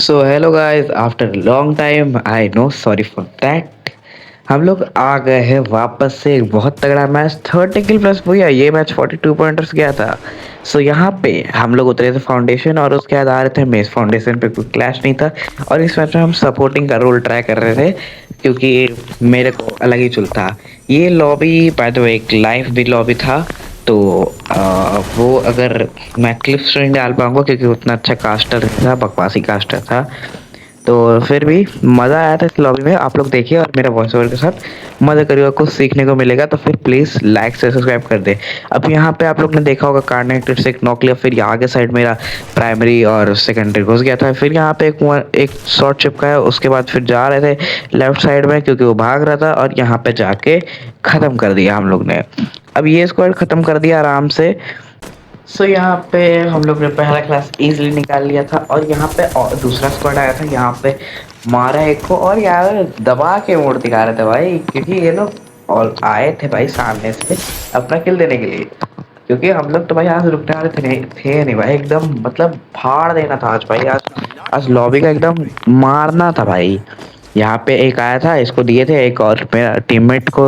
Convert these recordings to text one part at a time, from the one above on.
So hello guys, after long time I know, sorry for that. हम लोग आ गए हैं वापस से। एक बहुत तगड़ा मैच 30 किल प्लस भैया। ये मैच 42 पॉइंटर्स गया था। सो यहाँ पे हम लोग उतरे थे फाउंडेशन और उसके बाद आ रहे थे मेस। फाउंडेशन पे कोई क्लैश नहीं था और इस मैच में हम सपोर्टिंग का रोल ट्राई कर रहे थे क्योंकि मेरे को अलग ही चुलता। ये लॉबी बाय द वे एक लाइव भी लॉबी था। तो वो अगर मैं क्लिप्स नहीं डाल पाऊंगा क्योंकि उतना अच्छा कास्टर नहीं था, बकवासी कास्टर था। तो फिर भी मज़ा आया था इस लॉबी में। आप लोग देखिए और मेरा वॉइस ओवर के साथ मज़ा करिएगा, कुछ सीखने को मिलेगा। तो फिर प्लीज़ लाइक से सब्सक्राइब कर दे। अब यहाँ पे आप लोग ने देखा होगा कार्नेक्टेड से एक नॉक लिया, फिर यहाँ के साइड मेरा प्राइमरी और सेकेंडरी घुस गया था। फिर यहाँ पे एक शॉट चिपकाया, उसके बाद फिर जा रहे थे लेफ्ट साइड में क्योंकि वो भाग रहा था और यहाँ पे जाके ख़त्म कर दिया हम लोग ने। अब ये स्क्वाड ख़त्म कर दिया आराम से। सो यहाँ पे हम लोग ने पहला क्लास इजीली निकाल लिया था और यहाँ पे और दूसरा स्क्वाड आया था। यहाँ पे मारा एक को और यार दबा के मोड़ दिखा रहे थे भाई, क्योंकि ये लोग और आए थे भाई सामने से अपना किल देने के लिए। क्योंकि हम लोग तो भाई आज रुकने वाले थे नहीं भाई, एकदम मतलब फाड़ देना था आज भाई। आज लॉबी का एकदम मारना था भाई। यहाँ पे एक आया था, इसको दिए थे एक, और मेरा टीममेट को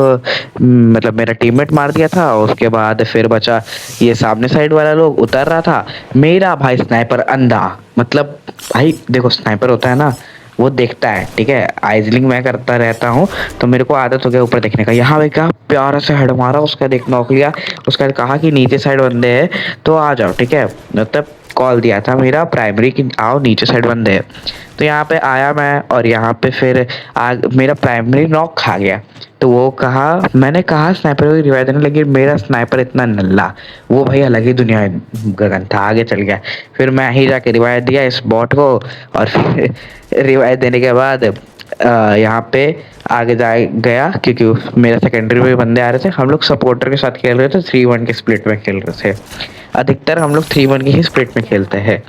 मतलब मेरा टीममेट मार दिया था। उसके बाद फिर बचा ये सामने साइड वाला लोग उतर रहा था। मेरा भाई स्नाइपर अंधा, मतलब भाई देखो स्नाइपर होता है ना, वो देखता है, ठीक है। आइजलिंग मैं करता रहता हूँ तो मेरे को आदत हो गया ऊपर देखने का। यहाँ पे क्या प्यारा से हेड मारा, उसका देख नॉक लिया। उसका कहा कि नीचे साइड बंदे हैं तो आ जाओ, ठीक है। मतलब कॉल दिया था मेरा प्राइमरी की आओ नीचे साइड बंदे हैं। तो यहाँ पे आया मैं और यहाँ पे फिर मेरा प्राइमरी नॉक खा गया। तो वो कहा, मैंने कहा स्नाइपर को रिवाइव देने लगी, मेरा स्नाइपर इतना नल्ला, वो भाई अलग ही दुनिया में गगन था, आगे चल गया। फिर मैं ही जाके रिवाइव दिया इस बॉट को और फिर रिवाइव देने के बाद यहाँ पे आगे जा गया क्योंकि मेरा सेकेंडरी में बंदे आ रहे थे। हम लोग सपोर्टर के साथ खेल रहे थे, 3-1 के स्प्लिट में खेल रहे थे। अधिकतर हम लोग 3-1 की ही स्प्लिट में खेलते हैं।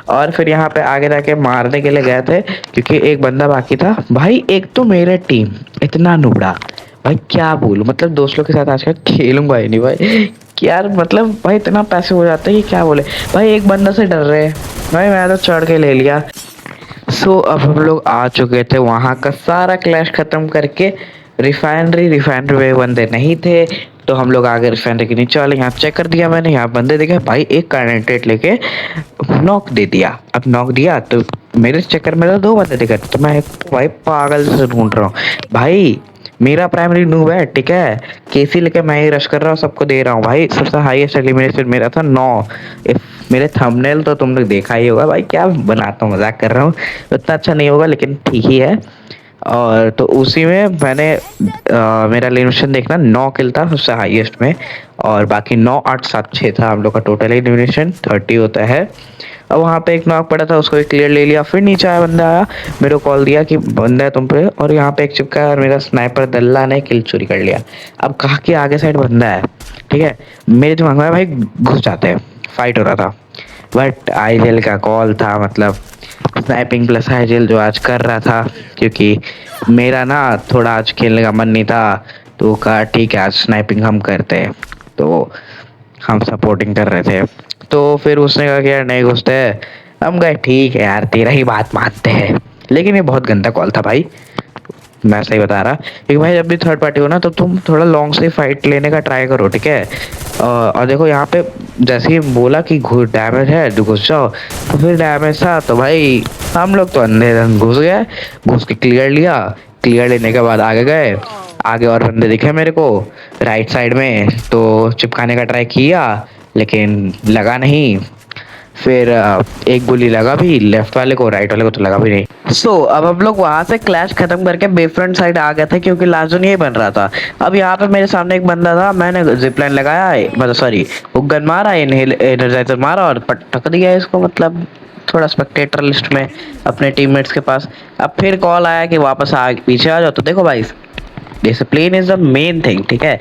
और फिर यहाँ पे आगे जाके मारने के लिए गए थे क्योंकि एक बंदा बाकी था भाई। एक तो मेरा टीम इतना नुबड़ा भाई, क्या बोलूं, मतलब दोस्तों के साथ आजकल खेलूंगा ही नहीं भाई। यार मतलब भाई इतना पैसे हो जाते हैं कि क्या बोले भाई। एक बंदा से डर रहे भाई, मैं तो चढ़ के ले लिया। अब हम लोग आ चुके थे वहाँ का सारा क्लैश खत्म करके रिफाइनरी में बंदे नहीं थे। तो हम लोग आगे रिफाइनरी के नीचे वाले यहाँ चेक कर दिया मैंने, यहाँ बंदे देखे भाई, एक कार्नेटेड लेके नॉक दे दिया। अब नॉक दिया तो मेरे चक्कर में तो दो बंदे दिखे, तो मैं भाई पागल से ढूंढ रहा हूँ भाई। मेरा प्राइमरी नूब है, ठीक है। केसी लेके मैं ही रश कर रहा हूँ, सबको दे रहा हूँ भाई। सबसे हाईएस्ट एलिमिनेशन मेरा था 9। मेरे थंबनेल तो तुम लोग देखा ही होगा भाई, क्या बनाता हूँ, मजाक कर रहा हूँ। उतना अच्छा नहीं होगा लेकिन ठीक ही है। और तो उसी में मैंने मेरा एलिमिनेशन देखना 9 किल था सबसे हाईएस्ट में। और बाकी 9 8 7 6 था हम लोग का टोटल एलिमिनेशन 30 होता है। अब वहाँ पे एक नॉक पड़ा था, उसको भी क्लियर ले लिया। फिर नीचे आया बंदा, आया मेरे को कॉल दिया कि बंदा है तुम पे, और यहाँ पे एक चिपका और मेरा स्नाइपर दल्ला ने किल चोरी कर लिया। अब कहा कि आगे साइड बंदा है, ठीक है। मेरे दिमाग में भाई घुस जाते हैं, फाइट हो रहा था। बट आईजेल का कॉल था, मतलब स्नाइपिंग प्लस आईजेल जो आज कर रहा था, क्योंकि मेरा ना थोड़ा आज खेलने का मन नहीं था। तो कहा ठीक है आज स्नाइपिंग हम करते हैं। तो हम सपोर्टिंग कर रहे थे। तो फिर उसने कहा कि यार नहीं घुसते। हम गए ठीक है यार तेरा ही बात मानते हैं। लेकिन ये बहुत गंदा कॉल था भाई, मैं सही बता रहा। क्योंकि भाई जब भी थर्ड पार्टी हो ना तो तुम थोड़ा लॉन्ग से फाइट लेने का ट्राई करो, ठीक है। और देखो यहाँ पे जैसे ही बोला कि डैमेज है तो घुस जाओ, तो फिर डैमेज था तो भाई हम लोग तो अंधे घुस गए। घुस के क्लियर लिया, क्लियर लेने के बाद आगे गए। आगे और बंदे दिखे मेरे को राइट साइड में, तो चिपकाने का ट्राई किया लेकिन लगा नहीं। फिर एक गोली लगा भी लेफ्ट वाले को, राइट वाले को तो लगा भी नहीं। अब हम लोग वहां से क्लैश खत्म करके बेफ्रंट साइड आ गए थे क्योंकि लास्ट जोन यही बन रहा था। अब यहाँ पे मेरे सामने एक बंदा था, मैंने जिपलाइन लगाया, मतलब सॉरी गन मारा, एनर्जाइजर मारा और पटक दिया इसको, मतलब थोड़ा स्पेक्टेटर लिस्ट में अपने टीममेट्स के पास। अब फिर कॉल आया कि वापस आ पीछे आ जाओ। तो देखो भाई, discipline is the main thing, ठीक है।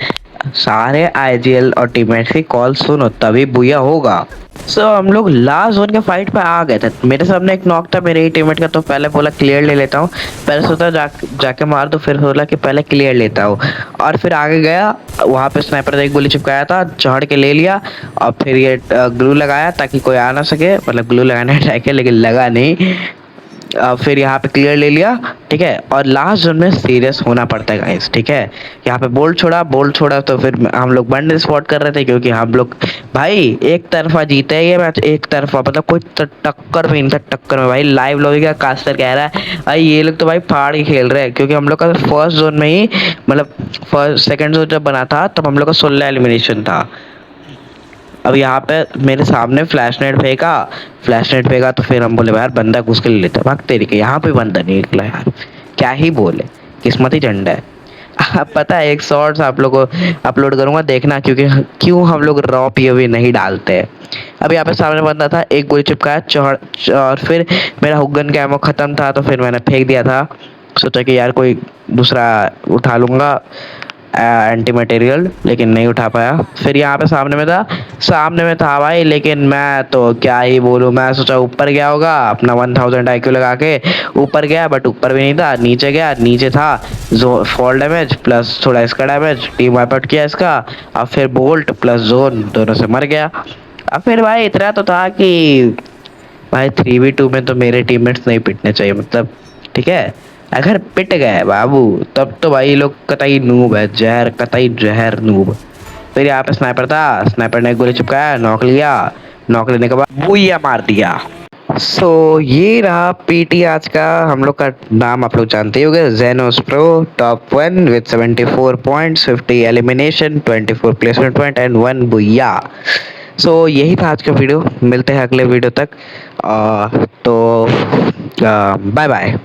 सारे आईजीएल और टीममेट्स की कॉल सुनो तभी बुया होगा। हम लोग लास्ट जोन के फाइट पे आ गए थे। मेरे सामने एक नॉक था मेरे ही टीममेट का, तो पहले बोला क्लियर ले लेता हूँ। पहले सोचा जाके मार दो, फिर बोला कि पहले क्लियर लेता हूँ। और फिर आगे गया, वहाँ पे स्नाइपर ने एक गोली चिपकाया था, चढ़ के ले लिया। और फिर ये ग्लू लगाया ताकि कोई आ ना सके, मतलब ग्लू लगाने ट्राई किया लेकिन लगा नहीं। फिर यहाँ पे क्लियर ले लिया, ठीक है। और लास्ट जोन में सीरियस होना पड़ता है गाइस, ठीक है। यहाँ पे बोल्ट छोड़ा तो फिर हम लोग बंडल स्पॉट कर रहे थे, क्योंकि हम लोग भाई एक तरफा जीते हैं ये मैच, एक तरफा, मतलब कोई टक्कर भी नहीं था। टक्कर में भाई लाइव लोग का कास्टर कह रहा है भाई ये लोग तो भाई फाड़ के खेल रहे हैं, क्योंकि हम लोग का फर्स्ट जोन में ही, मतलब फर्स्ट सेकंड जोन जब बना था तब हम लोग का 16 एलिमिनेशन था। अब यहाँ पे मेरे सामने फ्लैश नेट फेंका तो फिर हम बोले यार बंदा घुस के ले लेते, भाग तेरी के, यहाँ पे बंदा नहीं निकला यार, क्या ही बोले, किस्मत ही झंडा है। अब पता है एक शॉर्ट्स आप लोग को अपलोड करूंगा, देखना, क्योंकि क्यों हम लोग रॉ पीओवी नहीं डालते हैं। अब यहाँ पे सामने बंदा था, एक गोली चिपकाया चौड़, और फिर मेरा हुगन का एमो खत्म था तो फिर मैंने फेंक दिया था, सोचा कि यार कोई दूसरा उठा लूंगा एंटी मटेरियल, लेकिन नहीं उठा पाया। फिर यहाँ पे सामने में था भाई, लेकिन मैं तो क्या ही बोलूँ, मैं सोचा ऊपर गया होगा अपना 1000 IQ लगा के, ऊपर गया बट ऊपर भी नहीं था, नीचे गया, नीचे था जो फॉल डैमेज प्लस थोड़ा इसका डैमेज, टीम वाइप आउट किया इसका। अब फिर बोल्ट प्लस जोन दोनों से मर गया। अब फिर भाई इतना तो था कि भाई 3v2 में तो मेरे टीममेट्स नहीं पिटने चाहिए, मतलब ठीक है। अगर पिट गए बाबू तब तो भाई लोग कतई नूब है, जहर कतई जहर नूब। फिर यहाँ पे स्नाइपर था, स्नाइपर ने गोली चिपकाया, नॉक लिया, नॉक लेने के बाद बुइया मार दिया। ये रहा पीटी आज का। हम लोग का नाम आप लोग जानते ही होंगे, जेनोस pro top 1 with 74 points, 50 elimination, 24 placement point and 1 बुइया। यही था आज का वीडियो, मिलते हैं अगले वीडियो तक। तो बाय बाय।